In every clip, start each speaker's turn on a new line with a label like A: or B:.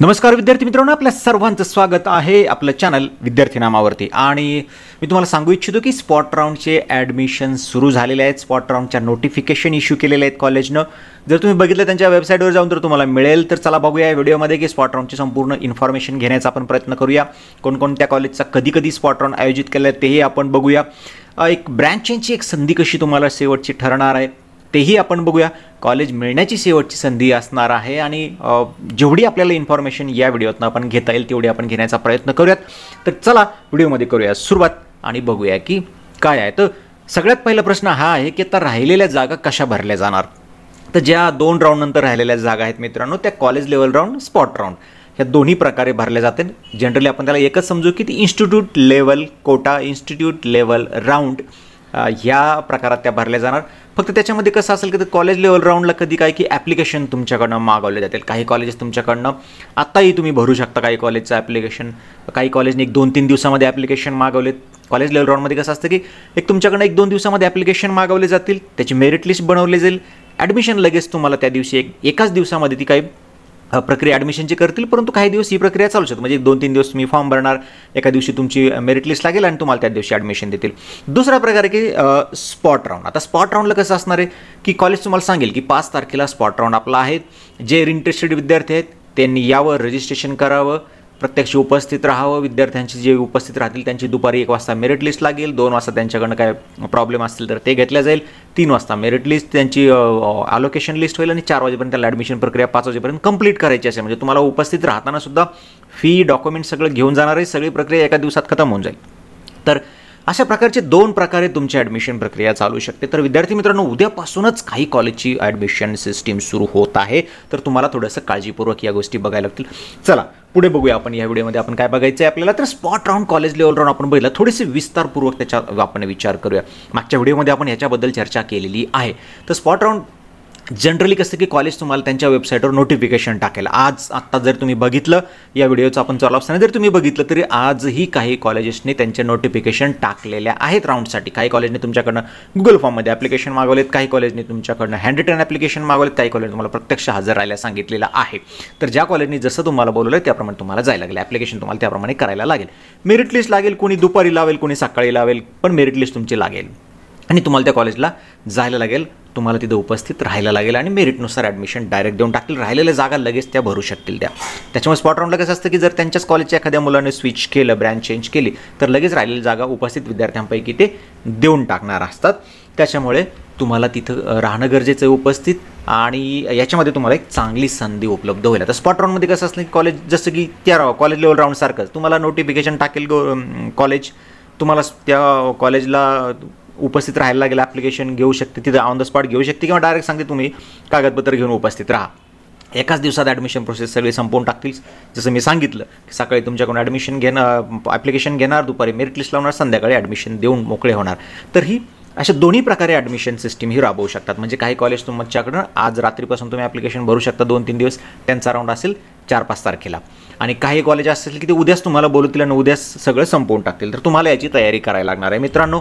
A: नमस्कार विद्यार्थी मित्रांनो, आपल्या सर्वांचं स्वागत आहे आपलं चॅनल विद्यार्थी नामावरती. आणि मी तुम्हाला सांगू इच्छितो की स्पॉट राऊंडचे ॲडमिशन सुरू झालेले आहेत. स्पॉट राऊंडच्या नोटिफिकेशन इश्यू केलेले आहेत कॉलेजनं. जर तुम्ही बघितलं त्यांच्या वेबसाईटवर जाऊन तर तुम्हाला मिळेल. तर चला बघूया या व्हिडिओमध्ये की स्पॉट राऊंडची संपूर्ण इन्फॉर्मेशन घेण्याचा आपण प्रयत्न करूया. कोणकोणत्या कॉलेजचा कधी कधी स्पॉट राऊंड आयोजित केलं आहे तेही आपण बघूया. एक ब्रँच चेंजची एक संधी कशी तुम्हाला शेवटची ठरणार आहे तेही आपण बघूया. कॉलेज मिळण्याची शेवटची संधी असणार आहे आणि जेवढी आपल्याला इन्फॉर्मेशन या व्हिडिओतनं आपण घेता येईल तेवढी आपण घेण्याचा प्रयत्न करूयात. तर चला व्हिडिओमध्ये करूया सुरुवात आणि बघूया की काय आहे. तर सगळ्यात पहिला प्रश्न हा आहे की आता राहिलेल्या जागा कशा भरल्या जाणार. तर ज्या 2 राऊंडनंतर राहिलेल्या जागा आहेत मित्रांनो, त्या college level round, spot round ह्या दोन्ही प्रकारे भरल्या जातील. जनरली आपण त्याला एकच समजू की ती institute level quota, institute level round ह्या प्रकारात त्या भरल्या जाणार. फक्त त्याच्यामध्ये कसं असेल की कॉलेज लेवल राऊंडला कधी काय की ॲप्लिकेशन तुमच्याकडनं मागवले जातील. काही कॉलेजेस तुमच्याकडनं आत्ताही तुम्ही भरू शकता काही कॉलेजचं ॲप्लिकेशन. काही कॉलेजने 1-2-3 दिवसामध्ये ॲप्लिकेशन मागवलेत. कॉलेज लेवल राऊंडमध्ये कसं असतं की तुमच्याकडनं 1-2 दिवसामध्ये ॲप्लिकेशन मागवले जातील, त्याची मेरिट लिस्ट बनवली जाईल, ॲडमिशन लगेच तुम्हाला त्या दिवशी एकाच दिवसामध्ये ती काही प्रक्रिया ॲडमिशनची करतील. परंतु काही दिवस ही प्रक्रिया चालू शकते. म्हणजे 2-3 दिवस तुम्ही फॉर्म भरणार, एका दिवशी तुमची मेरिट लिस्ट लागेल आणि तुम्हाला त्या दिवशी ॲडमिशन देतील. दुसरा प्रकार आहे की स्पॉट राऊंड. आता स्पॉट राऊंडला कसं असणार आहे की कॉलेज तुम्हाला सांगेल की 5 तारखेला स्पॉट राऊंड आपला आहे. जे इंटरेस्टेड विद्यार्थी आहेत त्यांनी यावं, रजिस्ट्रेशन करावं, प्रत्यक्ष उपस्थित राहावं. विद्यार्थ्यांची जे उपस्थित राहतील त्यांची दुपारी 1 वाजता मेरिट लिस्ट लागेल. 2 वाजता त्यांच्याकडनं काय प्रॉब्लेम असतील तर ते घेतल्या जाईल. 3 वाजता मेरिट लिस्ट त्यांची अलोकेशन लिस्ट होईल आणि 4 वाजेपर्यंत त्याला ॲडमिशन प्रक्रिया 5 वाजेपर्यंत कंप्लीट करायची असेल. म्हणजे तुम्हाला उपस्थित राहताना सुद्धा फी, डॉक्युमेंट सगळं घेऊन जाणार आहे. सगळी प्रक्रिया एका दिवसात खतम होऊन जाईल. तर अशा प्रकारचे 2 प्रकारे तुमची ॲडमिशन प्रक्रिया चालू शकते. तर विद्यार्थी मित्रांनो, उद्यापासूनच काही कॉलेजची ॲडमिशन सिस्टीम सुरू होत आहे. तर तुम्हाला थोडंसं काळजीपूर्वक या गोष्टी बघायला लागतील. चला पुढे बघूया आपण या व्हिडिओमध्ये आपण काय बघायचं आहे आपल्याला. तर spot round, college level round आपण बघितलं. थोडेसे विस्तारपूर्वक त्याच्या आपण विचार करूया. मागच्या व्हिडिओमध्ये आपण याच्याबद्दल चर्चा केलेली आहे. तर स्पॉट राऊंड जनरली कसं की कॉलेज तुम्हाला त्यांच्या वेबसाईटवर नोटिफिकेशन टाकेल. आत्ता जर तुम्ही बघितलं, या व्हिडिओचं आपण चालू असताना जर तुम्ही बघितलं तरी आजही काही कॉलेजेसने त्यांचे नोटिफिकेशन टाकलेल्या आहेत राऊंडसाठी. काही कॉलेजने तुमच्याकडनं गुगल फॉर्ममध्ये ॲप्लिकेशन मागवलेत, काही कॉलेजने तुमच्याकडनं हँड रिटन ॲप्लिकेशन मागवलेत, काही कॉलेजने तुम्हाला प्रत्यक्ष हजर राहायला सांगितलेलं आहे. तर ज्या कॉलेजने जसं तुम्हाला बोलवलं त्याप्रमाणे तुम्हाला जायला लागेल. ॲप्लिकेशन तुम्हाला त्याप्रमाणे करायला लागेल. मेरिट लिस्ट लागेल. कोणी दुपारी लावेल, कोणी सकाळी लावेल, पण मेरिट लिस्ट तुमची लागेल आणि तुम्हाला त्या कॉलेजला जायला लागेल. तुम्हाला तिथं उपस्थित राहायला लागेल आणि मेरिटनुसार ॲडमिशन डायरेक्ट देऊन टाकतील. राहिलेल्या जागा लगेच त्या भरू शकतील त्या. त्याच्यामुळे स्पॉट राऊंडला कसं असतं की जर त्यांच्याच कॉलेजच्या एखाद्या मुलाने स्विच केलं, ब्रँच चेंज केली तर लगेच राहिलेली जागा उपस्थित विद्यार्थ्यांपैकी ते देऊन टाकणार असतात. त्याच्यामुळे तुम्हाला तिथं राहणं गरजेचं आहे उपस्थित, आणि याच्यामध्ये तुम्हाला एक चांगली संधी उपलब्ध होईल. आता स्पॉट राऊंडमध्ये कसं असतं की कॉलेज जसं की त्या कॉलेज लेवल राऊंडसारखंच तुम्हाला नोटिफिकेशन टाकेल कॉलेज. तुम्हाला त्या कॉलेजला उपस्थित राहायला लागेल, ॲप्लिकेशन घेऊ शकते, तिथं ऑन द स्पॉट घेऊ शकते किंवा डायरेक्ट सांगते तुम्ही कागदपत्र घेऊन उपस्थित राहा. एकाच दिवसात ॲडमिशन प्रोसेस सगळी संपवून टाकतील. जसं मी सांगितलं की सकाळी तुमच्याकडून ॲडमिशन घेणार, ॲप्लिकेशन घेणार, दुपारी मेरिट लिस्ट लावणार, संध्याकाळी ॲडमिशन देऊन मोकळे होणार. तर ही अशा दोन्ही प्रकारे ॲडमिशन सिस्टीम ही राबवू शकतात. म्हणजे काही कॉलेज तुमच्याकडून आज रात्रीपासून तुम्ही ॲप्लिकेशन भरू शकता. 2-3 दिवस त्यांचा राऊंड असेल 4-5 तारखेला. आणि काही कॉलेज असेल की ते उद्याच तुम्हाला बोलवतील आणि उद्याच सगळं संपवून टाकतील. तर तुम्हाला याची तयारी करायला लागणार आहे मित्रांनो.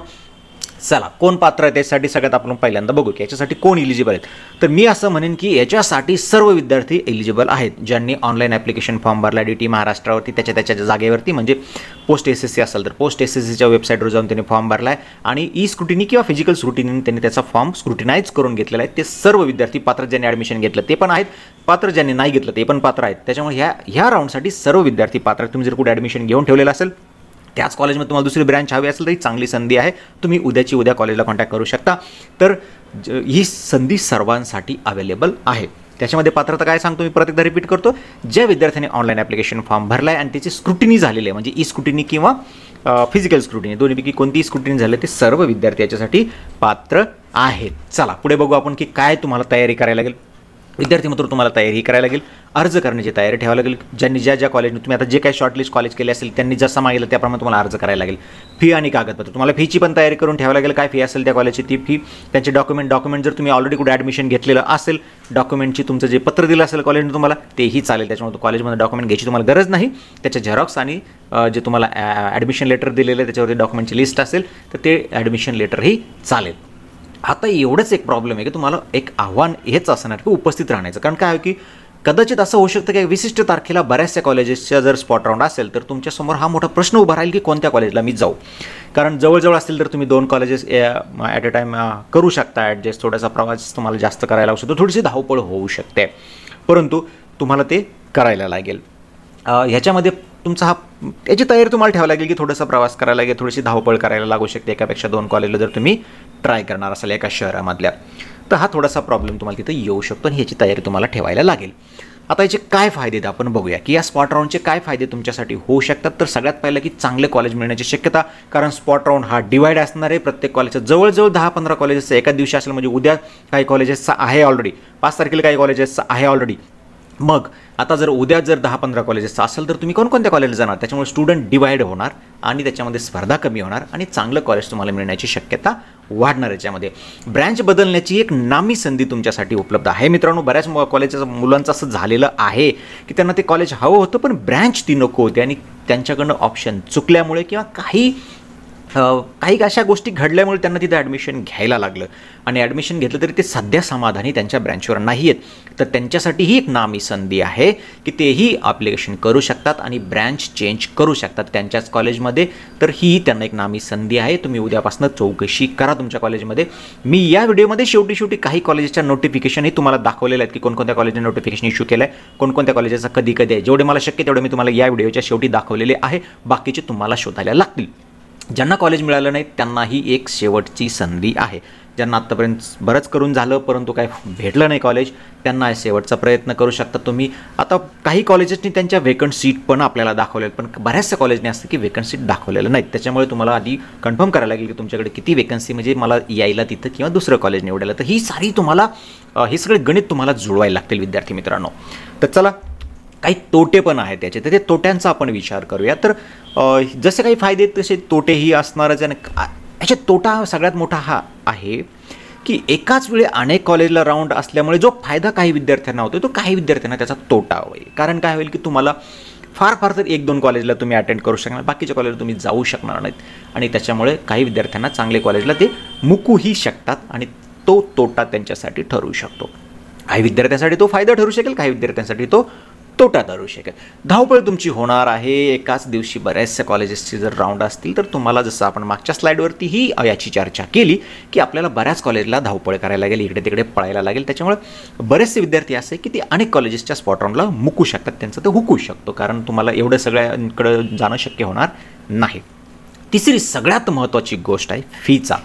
A: चला, कोण पात्र आहे त्यासाठी सगळ्यात आपण पहिल्यांदा बघू की याच्यासाठी कोण इलिजिबल आहेत. तर मी असं म्हणेन की याच्यासाठी सर्व विद्यार्थी एलिजिबल आहेत ज्यांनी ऑनलाईन ॲप्लिकेशन फॉर्म भरला DT महाराष्ट्रावरती, त्याच्या जागेवरती. म्हणजे पोस्ट SSC असेल तर पोस्ट SSCच्या वेबसाईटवर जाऊन त्यांनी फॉर्म भरला आहे आणि स्क्रुटिनी किंवा फिजिकल स्क्रुटिनीने त्यांनी त्याचा फॉर्म स्क्रुटिनाइज करून घेतलेला आहे. ते सर्व विद्यार्थी पात्र ज्यांनी ॲडमिशन घेतलं ते पण आहेत, पात्र ज्यांनी नाही घेतलं ते पण पात्र आहेत. त्याच्यामुळे ह्या राऊंडसाठी सर्व विद्यार्थी पात्र. तुम्ही जर कुठे ॲडमिशन घेऊन ठेवलेलं असेल, त्याच कॉलेजमध्ये तुम्हाला दुसरी ब्रँच हवी असेल तरी चांगली संधी आहे. तुम्ही उद्या कॉलेजला कॉन्टॅक्ट करू शकता. तर ही संधी सर्वांसाठी अवेलेबल आहे. त्याच्यामध्ये पात्रता काय सांगतो मी परत एकदा रिपीट करतो. ज्या विद्यार्थ्यांनी ऑनलाईन ॲप्लिकेशन फॉर्म भरला आहे आणि त्याची स्क्रुटिनी झालेली आहे, म्हणजे स्क्रुटिनी किंवा फिजिकल स्क्रुटिनी, दोन्हीपैकी कोणतीही स्क्रुटिनी झाली ते सर्व विद्यार्थी याच्यासाठी पात्र आहेत. चला पुढे बघू आपण की काय तुम्हाला तयारी करायला लागेल. विद्यार्थी मित्र, तुम्हाला तयारी ही करायला लागेल. अर्ज करण्याची तयारी ठेवावी लागेल. ज्यांनी ज्या कॉलेजने तुम्ही आता जे काही शॉर्टलिस्ट कॉलेज केले असेल त्यांनी जसं मागितलं त्याप्रमाणे तुम्हाला अर्ज करायला लागेल. फी आणि कागदपत्र, तुम्हाला फीची पण तयारी करून ठेवावी लागेल. काय फी असेल त्या कॉलेजची ती फी, त्यांचे डॉक्युमेंट जर तुम्ही ऑलरेडी कुठे ॲडमिशन घेतलेलं असेल, डॉक्युमेंटची तुमचं जे पत्र दिलं असेल कॉलेजने तुम्हाला तेही चालेल. त्याच्यामुळे कॉलेजमध्ये डॉक्युमेंट घ्यायची तुम्हाला गरज नाही. त्याच्या झेरॉक्स आणि जे तुम्हाला ॲडमिशन लेटर दिलेलं आहे त्याच्यावरती डॉक्युमेंटची लिस्ट असेल तर ते ॲडमिशन लेटरही चालेल. आता एवढंच एक प्रॉब्लेम आहे की तुम्हाला एक आव्हान हेच असणार की उपस्थित राहण्याचं. कारण काय आहे की कदाचित असं होऊ शकतं की विशिष्ट तारखेला बऱ्याचशा कॉलेजेसच्या जर स्पॉट राऊंड असेल तर तुमच्यासमोर हा मोठा प्रश्न उभा राहील की कोणत्या कॉलेजला मी जाऊ. कारण जवळजवळ असतील तर तुम्ही 2 कॉलेजेस ॲट अ टाईम करू शकता ॲडजस्ट. थोडासा प्रवास तुम्हाला जास्त करायला लागू शकतो, थोडीशी धावपळ होऊ शकते, परंतु तुम्हाला ते करायला लागेल. ह्याच्यामध्ये तुमचा याची तयारी तुम्हाला ठेवावी लागेल की थोडासा प्रवास करायला लागेल, थोडीशी धावपळ करायला लागू शकते एकापेक्षा 2 कॉलेजला जर तुम्ही ट्राय करणार असाल एका शहरामधल्या. तर हा थोडासा प्रॉब्लेम तुम्हाला तिथं येऊ शकतो आणि ह्याची तयारी तुम्हाला ठेवायला लागेल. आता याचे काय फायदे आहेत आपण बघूया की या स्पॉट राऊंडचे काय फायदे तुमच्यासाठी होऊ शकतात. तर सगळ्यात पहिलं की चांगले कॉलेज मिळण्याची शक्यता, कारण स्पॉट राऊंड हा डिवाइड असणार आहे. प्रत्येक कॉलेजचं जवळजवळ 10-15 कॉलेजेसचं एका दिवशी असेल, म्हणजे उद्या काही कॉलेजेसचा आहे ऑलरेडी, 5 तारखेला काही कॉलेजेसचा आहे ऑलरेडी. मग आता जर उद्या जर 10-15 कॉलेजेसचा असेल तर तुम्ही कोणकोणत्या कॉलेजला जाणार, त्याच्यामुळे स्टुडंट डिवाइड होणार आणि त्याच्यामध्ये स्पर्धा कमी होणार आणि चांगलं कॉलेज तुम्हाला मिळण्याची शक्यता वाढणार. याच्यामध्ये ब्रँच बदलण्याची एक नामी संधी तुमच्यासाठी उपलब्ध आहे मित्रांनो. बऱ्याच कॉलेजच्या मुलांचं असं झालेलं आहे की त्यांना ते कॉलेज हवं होतं पण ब्रँच ती नको होती आणि त्यांच्याकडनं ऑप्शन चुकल्यामुळे किंवा काही अशा गोष्टी घडल्यामुळे त्यांना तिथे ॲडमिशन घ्यायला लागलं आणि ॲडमिशन घेतलं तरी ते सध्या समाधानी त्यांच्या ब्रँचवर नाही आहेत. तर त्यांच्यासाठी ही एक नामी संधी आहे की तेही ॲप्लिकेशन करू शकतात आणि ब्रँच चेंज करू शकतात त्यांच्याच कॉलेजमध्ये. तर ही त्यांना एक नामी संधी आहे. तुम्ही उद्यापासून चौकशी करा तुमच्या कॉलेजमध्ये. मी या व्हिडिओमध्ये शेवटी काही कॉलेजेसच्या नोटिफिकेशनही तुम्हाला दाखवलेलं आहेत की कोणकोणत्या कॉलेजने नोटिफिकेशन इश्यू केलं आहे, कोणकोणत्या कॉलेजेसचा कधी आहे. जेवढे मला शक्य तेवढे मी तुम्हाला या व्हिडिओच्या शेवटी दाखवलेले आहे, बाकीचे तुम्हाला शोधायला लागतील. ज्यांना कॉलेज मिळालं नाही त्यांना ही एक शेवटची संधी आहे. ज्यांना आत्तापर्यंत बरंच करून झालं परंतु काय भेटलं नाही कॉलेज, त्यांना शेवटचा प्रयत्न करू शकता तुम्ही. आता काही कॉलेजेसनी त्यांच्या वेकंट सीट पण आपल्याला दाखवलेलं, पण बऱ्याचशा कॉलेजने असतं की वेकंट सीट दाखवलेलं नाहीत. त्याच्यामुळे तुम्हाला आधी कन्फर्म करायला लागेल की तुमच्याकडे किती वेकन्सी, म्हणजे मला यायला तिथं किंवा दुसरं कॉलेज निवडायला. तर ही सारी तुम्हाला हे सगळे गणित तुम्हाला जुळवायला लागतील विद्यार्थी मित्रांनो. तर चला, काही तोटे पण आहेत त्याचे, तर ते तोट्यांचा आपण विचार करूया. तर जसे काही फायदे तसे तोटेही असणारच. आणि याचे तोटा सगळ्यात मोठा हा आहे की एकाच वेळी अनेक कॉलेजला राऊंड असल्यामुळे जो फायदा काही विद्यार्थ्यांना होतो तो काही विद्यार्थ्यांना त्याचा तोटा होईल. कारण काय होईल की तुम्हाला फार तर 1-2 कॉलेजला तुम्ही अटेंड करू शकणार, बाकीच्या कॉलेजला तुम्ही जाऊ शकणार नाहीत आणि त्याच्यामुळे काही विद्यार्थ्यांना चांगले कॉलेजला ते मुकूही शकतात आणि तो तोटा त्यांच्यासाठी ठरू शकतो. काही विद्यार्थ्यांसाठी तो फायदा ठरू शकेल, काही विद्यार्थ्यांसाठी तो तोटा ठरू शकेल. धावपळ तुमची होणार आहे. एकाच दिवशी बऱ्याचशा कॉलेजेसचे जर राऊंड असतील तर तुम्हाला, जसं आपण मागच्या स्लाईडवरतीही याची चर्चा केली की आपल्याला बऱ्याच कॉलेजला धावपळ करायला लागेल, इकडे तिकडे पळायला लागेल. त्याच्यामुळे बरेचसे विद्यार्थी असे की ते अनेक कॉलेजेसच्या स्पॉट राऊंडला मुकू शकतात, त्यांचं ते हुकू शकतो, कारण तुम्हाला एवढं सगळ्यांकडं जाणं शक्य होणार नाही. तिसरी सगळ्यात महत्त्वाची गोष्ट आहे फीचा.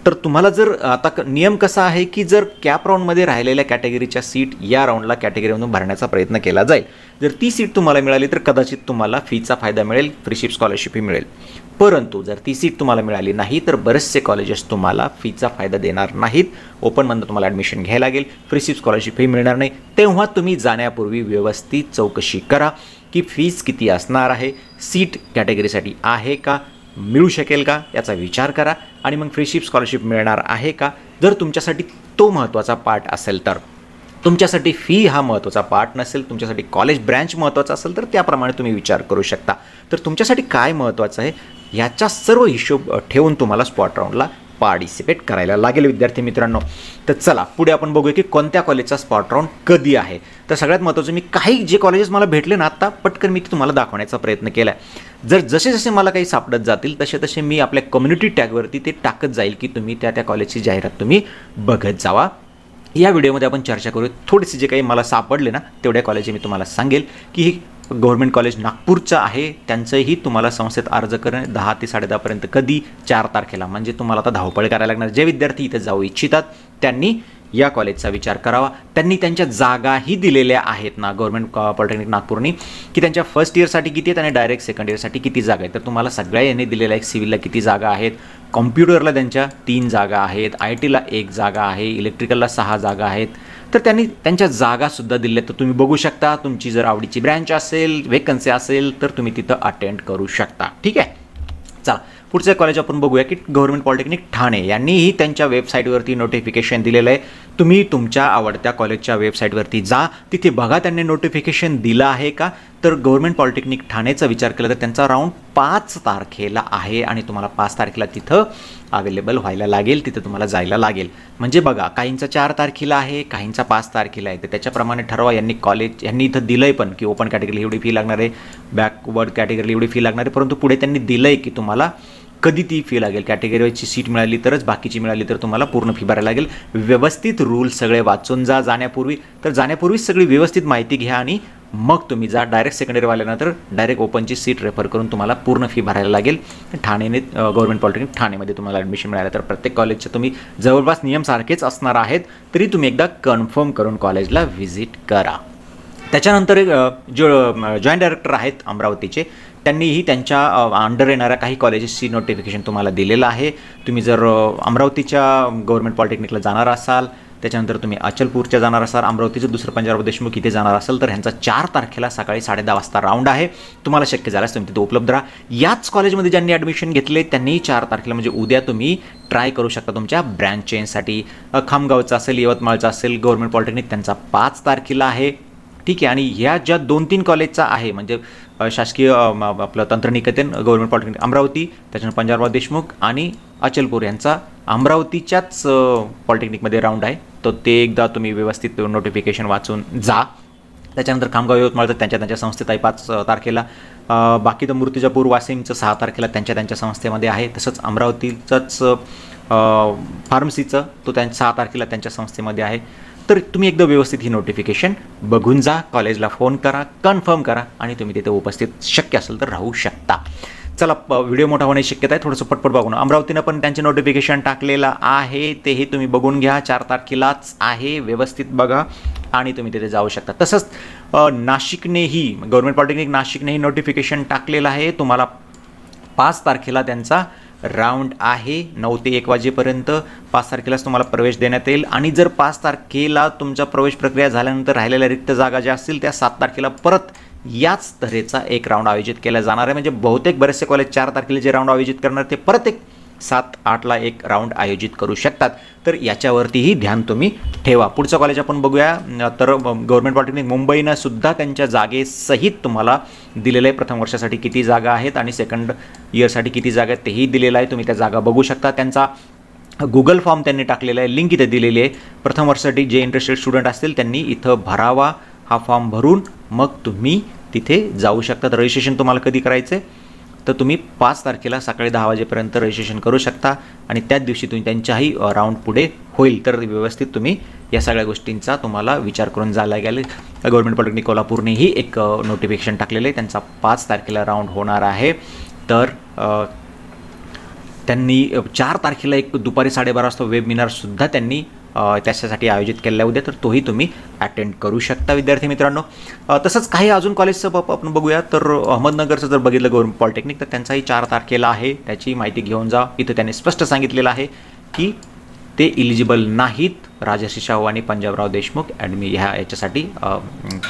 A: तर तुम्हाला जर आता नियम कसा आहे की जर कॅप राऊंडमध्ये राहिलेल्या कॅटेगरीच्या सीट या राऊंडला कॅटेगरीमधून भरण्याचा प्रयत्न केला जाईल. जर ती सीट तुम्हाला मिळाली तर कदाचित तुम्हाला फीचा फायदा मिळेल, फ्रीशिप स्कॉलरशिपही मिळेल. परंतु जर ती सीट तुम्हाला मिळाली नाही तर बरेचसे कॉलेजेस तुम्हाला फीचा फायदा देणार नाहीत. ओपनमधून तुम्हाला ॲडमिशन घ्यायला लागेल, फ्रीशिप स्कॉलरशिपही मिळणार नाही. तेव्हा तुम्ही जाण्यापूर्वी व्यवस्थित चौकशी करा की फीस किती असणार आहे, सीट कॅटेगरीसाठी आहे का, मिळू शकेल का याचा विचार करा आणि मग फ्रीशिप स्कॉलरशिप मिळणार आहे का. जर तुमच्यासाठी तो महत्त्वाचा पार्ट असेल तर, तुमच्यासाठी फी हा महत्त्वाचा पार्ट नसेल, तुमच्यासाठी कॉलेज ब्रँच महत्त्वाचा असेल तर त्याप्रमाणे तुम्ही विचार करू शकता. तर तुमच्यासाठी काय महत्त्वाचं आहे याचा सर्व हिशोब ठेवून तुम्हाला स्पॉट राऊंडला पार्टिसिपेट करायला लागेल विद्यार्थी मित्रांनो. तर चला पुढे आपण बघूया की कोणत्या कॉलेजचा स्पॉट राऊंड कधी आहे. तर सगळ्यात महत्त्वाचं, मी काही जे कॉलेजेस मला भेटले ना आत्ता पटकन मी ते तुम्हाला दाखवण्याचा प्रयत्न केला आहे. जर जसे मला काही सापडत जातील तसे मी आपल्या कम्युनिटी टॅगवरती ते टाकत जाईल की तुम्ही त्या कॉलेजची जाहिरात तुम्ही बघत जावा. या व्हिडिओमध्ये आपण चर्चा करू थोडेसे जे काही मला सापडले ना तेवढ्या कॉलेज मी तुम्हाला सांगेल की ही गव्हर्नमेंट कॉलेज नागपूरचं आहे, त्यांचंही तुम्हाला संस्थेत अर्ज करणं 10 ते 10:30 पर्यंत, कधी 4 तारखेला. म्हणजे तुम्हाला आता धावपळ करायला लागणार. जे विद्यार्थी इथे जाऊ इच्छितात त्यांनी या कॉलेजचा विचार करावा. त्यांनी त्यांच्या जागाही दिलेल्या आहेत ना गव्हर्नमेंट पॉलिटेक्निक नागपूरनी की त्यांच्या फर्स्ट इयरसाठी किती आहेत आणि डायरेक्ट सेकंड इयरसाठी किती जागा आहेत. तर तुम्हाला सगळ्या यांनी दिलेल्या आहे. सिव्हिलला किती जागा आहेत, कॉम्प्युटरला त्यांच्या 3 जागा आहेत, IT ला 1 जागा आहे, इलेक्ट्रिकलला 6 जागा आहेत. तर त्यांनी त्यांच्या जागासुद्धा दिल्या. तर तुम्ही बघू शकता, तुमची जर आवडीची ब्रँच असेल, वेकन्सी असेल तर तुम्ही तिथं अटेंड करू शकता. ठीक आहे, चला पुढचं कॉलेज आपण बघूया की गव्हर्नमेंट पॉलिटेक्निक ठाणे यांनीही त्यांच्या वेबसाईटवरती नोटिफिकेशन दिलेलं आहे. तुम्ही तुमच्या आवडत्या कॉलेजच्या वेबसाईटवरती जा, तिथे बघा त्यांनी नोटिफिकेशन दिलं आहे का. तर गव्हर्नमेंट पॉलिटेक्निक ठाणेचा विचार केला तर त्यांचा राऊंड 5 तारखेला आहे आणि तुम्हाला 5 तारखेला तिथं अवेलेबल व्हायला लागेल, तिथं तुम्हाला जायला लागेल. म्हणजे बघा, काहींचा 4 तारखेला आहे, काहींचा 5 तारखेला आहे. तर त्याच्याप्रमाणे ठरवा. यांनी इथं दिलं आहे पण की ओपन कॅटेगरी एवढी फी लागणार आहे, बॅकवर्ड कॅटेगरी एवढी फी लागणार आहे, परंतु पुढे त्यांनी दिलं आहे की तुम्हाला कधी ती फी लागेल. कॅटेगरीची सीट मिळाली तरच, बाकीची मिळाली तर तुम्हाला पूर्ण फी भरायला लागेल. व्यवस्थित रूल सगळे वाचून जा जाण्यापूर्वी. तर जाण्यापूर्वीच सगळी व्यवस्थित माहिती घ्या आणि मग तुम्ही जा. डायरेक्ट सेकंडरीवाल्यानंतर डायरेक्ट ओपनची सीट रेफर करून तुम्हाला पूर्ण फी भरायला लागेल. ठाणेने गव्हर्नमेंट पॉलिटेक्निक ठाणेमध्ये तुम्हाला ॲडमिशन मिळालं तर प्रत्येक कॉलेजचे तुम्ही जवळपास नियम सारखेच असणार आहेत, तरी तुम्ही एकदा कन्फर्म करून कॉलेजला व्हिजिट करा. त्याच्यानंतर जो जॉईंट डायरेक्टर आहेत अमरावतीचे, त्यांनीही त्यांच्या अंडर येणाऱ्या काही कॉलेजेसची नोटिफिकेशन तुम्हाला दिलेलं आहे. तुम्ही जर अमरावतीच्या गव्हर्नमेंट पॉलिटेक्निकला जाणार असाल, त्याच्यानंतर तुम्ही अचलपूरच्या जाणार असाल, अमरावतीचं दुसरं पंजाबराव देशमुख इथे जाणार असाल, तर ह्यांचा 4 तारखेला सकाळी 10:30 वाजता राऊंड आहे. तुम्हाला शक्य झाल्यास तुम्ही तिथे उपलब्ध राहा. याच कॉलेजमध्ये ज्यांनी ॲडमिशन घेतले त्यांनी 4 तारखेला म्हणजे उद्या तुम्ही ट्राय करू शकता तुमच्या ब्रँच चेंजसाठी. खामगावचा असेल, यवतमाळचा असेल, गव्हर्नमेंट पॉलिटेक्निक त्यांचा 5 तारखेला आहे. ठीक आहे. आणि ह्या ज्या 2-3 कॉलेजचा आहे म्हणजे शासकीय आपलं तंत्रनिकेतन गव्हर्नमेंट पॉलिटेक्निक अमरावती, त्याच्यानंतर पंजाबराव देशमुख आणि अचलपूर यांचा अमरावतीच्याच पॉलिटेक्निकमध्ये राऊंड आहे. तर ते एकदा तुम्ही व्यवस्थित नोटिफिकेशन वाचून जा. त्याच्यानंतर खामगाव यवतमाळचं त्यांच्या संस्थेत आहे 5 तारखेला. बाकी तर मूर्तिजापूर वाशिमचं 6 तारखेला त्यांच्या संस्थेमध्ये आहे. तसंच अमरावतीचंच फार्मसीचं तो 6 तारखेला त्यांच्या संस्थेमध्ये आहे. तर तुम्ही एकदा व्यवस्थित ही नोटिफिकेशन बघून जा, कॉलेजला फोन करा, कन्फर्म करा आणि तुम्ही तिथे उपस्थित शक्य असेल तर राहू शकता. चला, व्हिडिओ मोठा होण्याची शक्यता आहे, थोडंसं पटपट बघून. अमरावतीनं पण त्यांचे नोटिफिकेशन टाकलेलं आहे, तेही तुम्ही बघून घ्या. 4 तारखेलाच आहे, व्यवस्थित बघा आणि तुम्ही तिथे जाऊ शकता. तसंच नाशिकनेही, गव्हर्नमेंट पॉलिटेक्निक नाशिकनेही नोटिफिकेशन टाकलेलं आहे. तुम्हाला 5 तारखेला त्यांचा राऊंड आहे 9 ते 1 वाजेपर्यंत. 5 तारखेलाच तुम्हाला प्रवेश देण्यात येईल. आणि जर 5 तारखेला तुमचा प्रवेश प्रक्रिया झाल्यानंतर राहिलेल्या रिक्त जागा ज्या असतील त्या 7 तारखेला परत याच तऱ्हेचा एक राऊंड आयोजित केला जाणार आहे. म्हणजे बहुतेक बरेचसे कॉलेज 4 तारखेला जे राऊंड आयोजित करणार ते परत एक 7-8ला एक राऊंड आयोजित करू शकतात. तर याच्यावरतीही ध्यान तुम्ही ठेवा. पुढचं कॉलेज आपण बघूया. तर गव्हर्नमेंट पॉलिटेक्निक मुंबईनं सुद्धा त्यांच्या जागेसहित तुम्हाला दिलेलं आहे. प्रथम वर्षासाठी किती जागा आहेत आणि सेकंड इयरसाठी किती जागा आहेत तेही दिलेलं आहे. तुम्ही त्या जागा बघू शकता. त्यांचा गुगल फॉर्म त्यांनी टाकलेला आहे, लिंक इथे दिलेली आहे. प्रथम वर्षासाठी जे इंटरेस्टेड स्टुडंट असतील त्यांनी इथं भरावा, हा फॉर्म भरून मग तुम्ही तिथे जाऊ शकता. तर रजिस्ट्रेशन तुम्हाला कधी करायचं आहे तर तुम्ही 5 तारखेला सकाळी 10 वाजेपर्यंत रजिस्ट्रेशन करू शकता आणि त्याच दिवशी तुम्ही त्यांच्याही राऊंड पुढे होईल. तर व्यवस्थित तुम्ही या सगळ्या गोष्टींचा तुम्हाला विचार करून जायला गेले. गव्हर्नमेंट पॉलिटेक्निक कोल्हापूरनेही एक नोटिफिकेशन तारखेला त्यांचा 5 तारखेला राऊंड होणार आहे. तर त्यांनी 4 तारखेला एक दुपारी 12:30 वाजता वेबिनारसुद्धा त्यांनी त्याच्यासाठी आयोजित केलेला उद्या, तर तोही तुम्ही अटेंड करू शकता विद्यार्थी मित्रांनो. तसंच काही अजून कॉलेजचं आपण बघूया. तर अहमदनगरचं जर बघितलं गव्हर्नमेंट पॉलिटेक्निक तर त्यांचाही 4 तारखेला आहे. त्याची माहिती घेऊन जा. इथं त्यांनी स्पष्ट सांगितलेलं आहे की ते इलिजिबल नाहीत राजर्षी शाहू आणि पंजाबराव देशमुख याच्यासाठी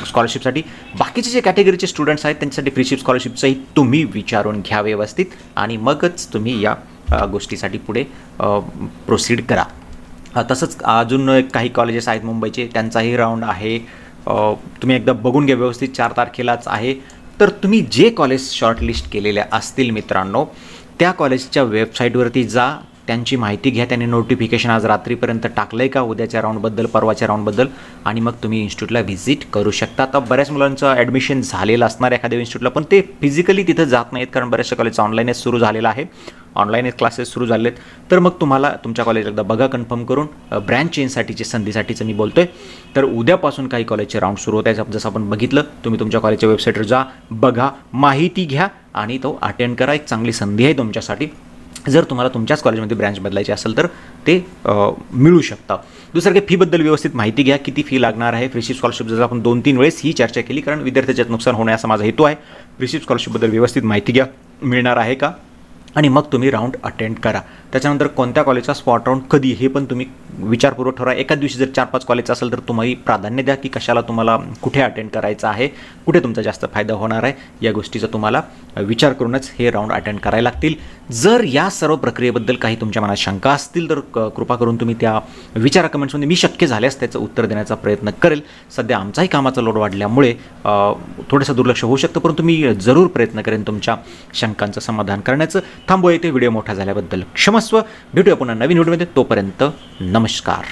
A: स्कॉलरशिपसाठी. बाकीचे जे कॅटेगरीचे स्टुडंट्स आहेत त्यांच्यासाठी फ्रीशिप स्कॉलरशिपचंही तुम्ही विचारून घ्या व्यवस्थित आणि मगच तुम्ही या गोष्टीसाठी पुढे प्रोसीड करा. तसंच अजून काही कॉलेजेस आहेत मुंबईचे, त्यांचाही राऊंड आहे. तुम्ही एकदा बघून घ्या व्यवस्थित. 4 तारखेलाच आहे. तर तुम्ही जे कॉलेज शॉर्टलिस्ट केलेल्या असतील मित्रांनो त्या कॉलेजच्या वेबसाईटवरती जा, त्यांची माहिती घ्या. त्यांनी नोटिफिकेशन आज रात्रीपर्यंत टाकलं आहे का उद्याच्या राऊंडबद्दल, परवाच्या राऊंडबद्दल, आणि मग तुम्ही इन्स्टिट्यूटला व्हिजिट करू शकता. आता बऱ्याच मुलांचं ॲडमिशन झालेलं असणार एखाद्या इन्स्टिट्यूटला, पण ते फिजिकली तिथं जात नाहीत कारण बऱ्याचशा कॉलेजचं ऑनलाईनच सुरू झालेलं आहे, ऑनलाईनच क्लासेस सुरू झालेत. तर मग तुम्हाला तुमच्या कॉलेज एकदा बघा कन्फर्म करून. ब्रँच चेंजसाठीची संधीसाठीचं मी बोलतोय. तर उद्यापासून काही कॉलेजचे राऊंड सुरू होत आहेत. जसं आपण बघितलं, तुम्ही तुमच्या कॉलेजच्या वेबसाईटवर जा, बघा, माहिती घ्या आणि तो अटेंड करा. एक चांगली संधी आहे तुमच्यासाठी. जर तुम्हाला तुमच्याच कॉलेजमध्ये ब्रँच बदलायची असेल तर ते मिळू शकतं. दुसरं काही फीबद्दल व्यवस्थित माहिती घ्या, किती फी लागणार आहे. फ्रीशिप स्कॉलरशिप जर आपण 2-3 वेळेस ही चर्चा केली कारण विद्यार्थ्याच्यात नुकसान होणे असा माझा हेतू आहे. फ्रीशिप स्कॉलरशिपबद्दल व्यवस्थित माहिती घ्या, मिळणार आहे का, आणि मग तुम्ही राऊंड अटेंड करा. त्याच्यानंतर कोणत्या कॉलेजचा स्पॉट राऊंड कधी हे पण तुम्ही विचारपूर्वक ठरवा. एकाच दिवशी जर 4-5 कॉलेजचं असेल तर तुम्ही प्राधान्य द्या की कशाला तुम्हाला कुठे अटेंड करायचं आहे, कुठे तुमचा जास्त फायदा होणार आहे, या गोष्टीचा तुम्हाला विचार करूनच हे राऊंड अटेंड करायला लागतील. जर या सर्व प्रक्रियेबद्दल काही तुमच्या मनात शंका असतील तर कृपा करून तुम्ही त्या विचारा कमेंट्समध्ये. मी शक्य झाल्यास त्याचं उत्तर देण्याचा प्रयत्न करेल. सध्या आमचाही कामाचा लोड वाढल्यामुळे थोडंसं दुर्लक्ष होऊ शकतं, परंतु मी जरूर प्रयत्न करेन तुमच्या शंकांचं समाधान करण्याचं. थांबूया इथे व्हिडिओ मोठा झाल्याबद्दल क्षमस्व. भेटूया पुन्हा नवीन व्हिडिओमध्ये. तोपर्यंत नमस्कार.